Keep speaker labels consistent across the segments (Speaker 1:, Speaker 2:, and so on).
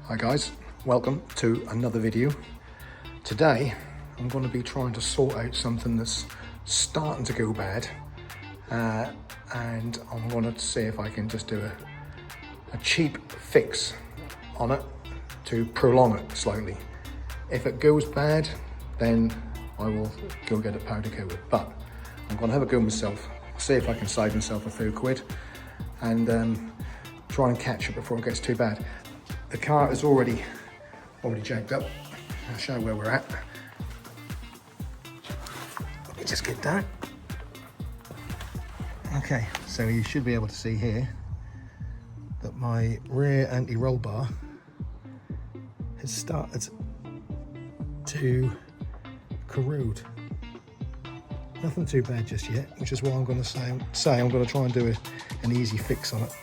Speaker 1: Hi guys, welcome to another video. Today I'm going to be trying to sort out something that's starting to go bad, and I'm going to see if I can just do a cheap fix on it to prolong it slightly. If it goes bad, then I will go get it powder coated, but I'm going to have a go myself, see if I can save myself a few quid and try and catch it before it gets too bad. The car is already jacked up. I'll show you where we're at. Let me just get down. Okay, so you should be able to see here that my rear anti-roll bar has started to corrode. Nothing too bad just yet, which is why I'm going to say I'm going to try and do an easy fix on it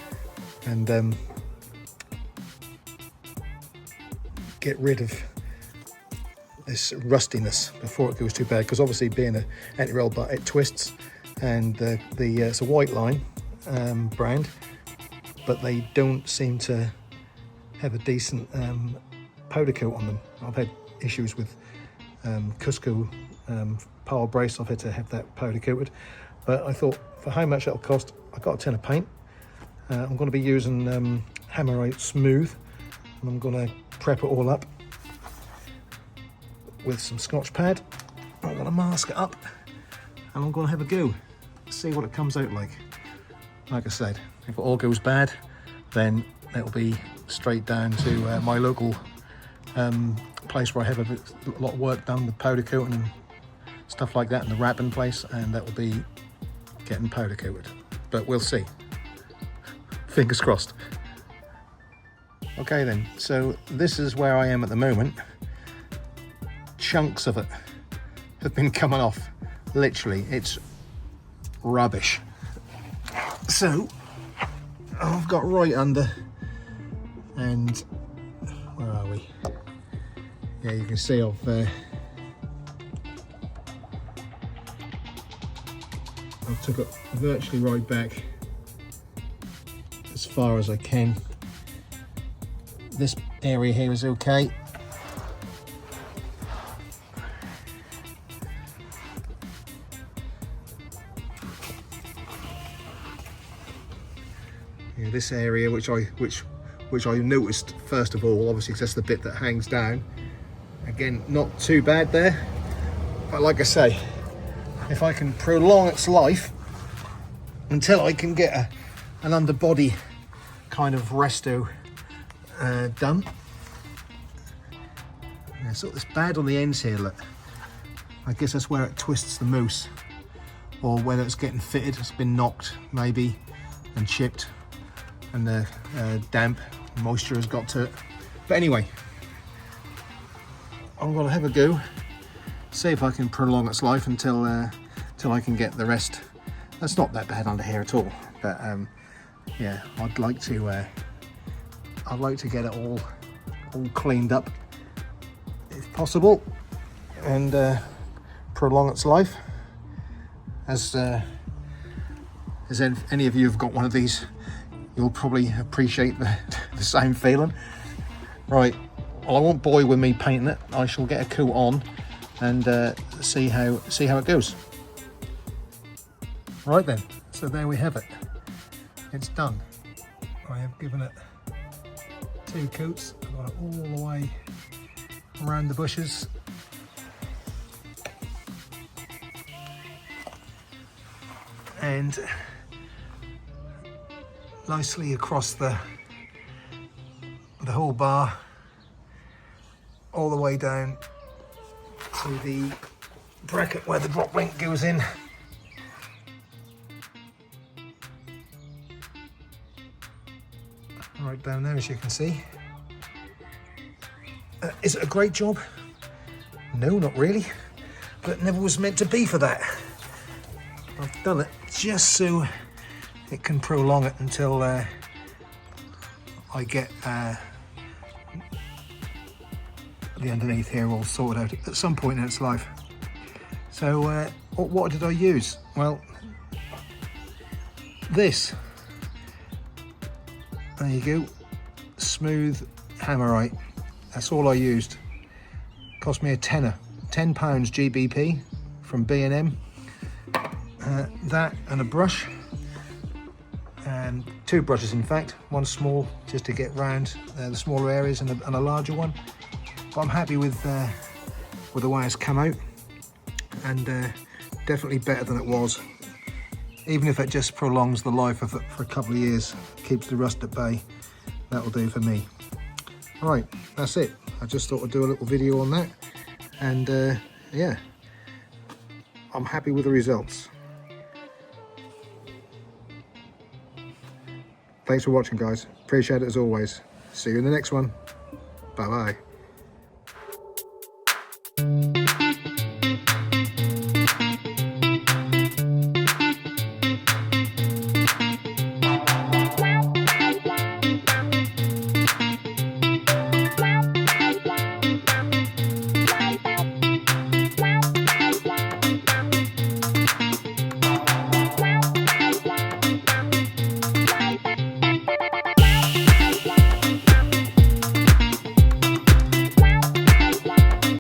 Speaker 1: and get rid of this rustiness before it goes too bad, because obviously being an anti-roll bar, it twists, and it's a white line brand, but they don't seem to have a decent powder coat on them. I've had issues with Cusco power brace. I've had to have that powder coated, but I thought for how much it'll cost, I got a tin of paint. I'm going to be using Hammerite Smooth, and I'm going to prep it all up with some Scotch pad. I'm going to mask it up and I'm going to have a go, see what it comes out like. Like I said, if it all goes bad, then it'll be straight down to my local place where I have a lot of work done with powder coating and stuff like that, in the wrapping place, and that will be getting powder coated. But we'll see. Fingers crossed. Okay then, so this is where I am at the moment. Chunks of it have been coming off. Literally, it's rubbish. So, I've got right under, and where are we? Yeah, you can see I've took it virtually right back as far as I can. This area here is okay. Yeah, this area, which I noticed first of all, obviously, 'cause that's the bit that hangs down. Again, not too bad there, but like I say, if I can prolong its life until I can get an underbody kind of resto done. Yeah, it's sort of this bad on the ends here, look. I guess that's where it twists the most, or whether it's getting fitted, it's been knocked maybe and chipped, and the damp moisture has got to it. But anyway, I'm gonna have a go, see if I can prolong its life until I can get the rest. That's not that bad under here at all, but yeah, I'd like to get it all cleaned up if possible, and prolong its life. As any of you have got one of these, you'll probably appreciate the same feeling. Right, well, I won't bore you with me painting it. I shall get a coat on and see how it goes. Right then, so there we have it. It's done. I have given it 2 coats. I've got it all the way around the bushes. And nicely across the whole bar, all the way down to the bracket where the drop link goes in. Right down there, as you can see. Is it a great job? No, not really, but it never was meant to be for that. I've done it just so it can prolong it until I get the underneath here all sorted out at some point in its life. So what did I use? Well, this, there you go, smooth Hammerite. That's all I used. Cost me a tenner. £10 GBP from B&M. That and a brush, and 2 brushes in fact, one small just to get round the smaller areas, and a larger one. But I'm happy with the way it's come out, and definitely better than it was. Even if it just prolongs the life of it for a couple of years, keeps the rust at bay, that'll do for me. Right, that's it. I just thought I'd do a little video on that, and yeah, I'm happy with the results. Thanks for watching, guys. Appreciate it as always. See you in the next one. Bye bye.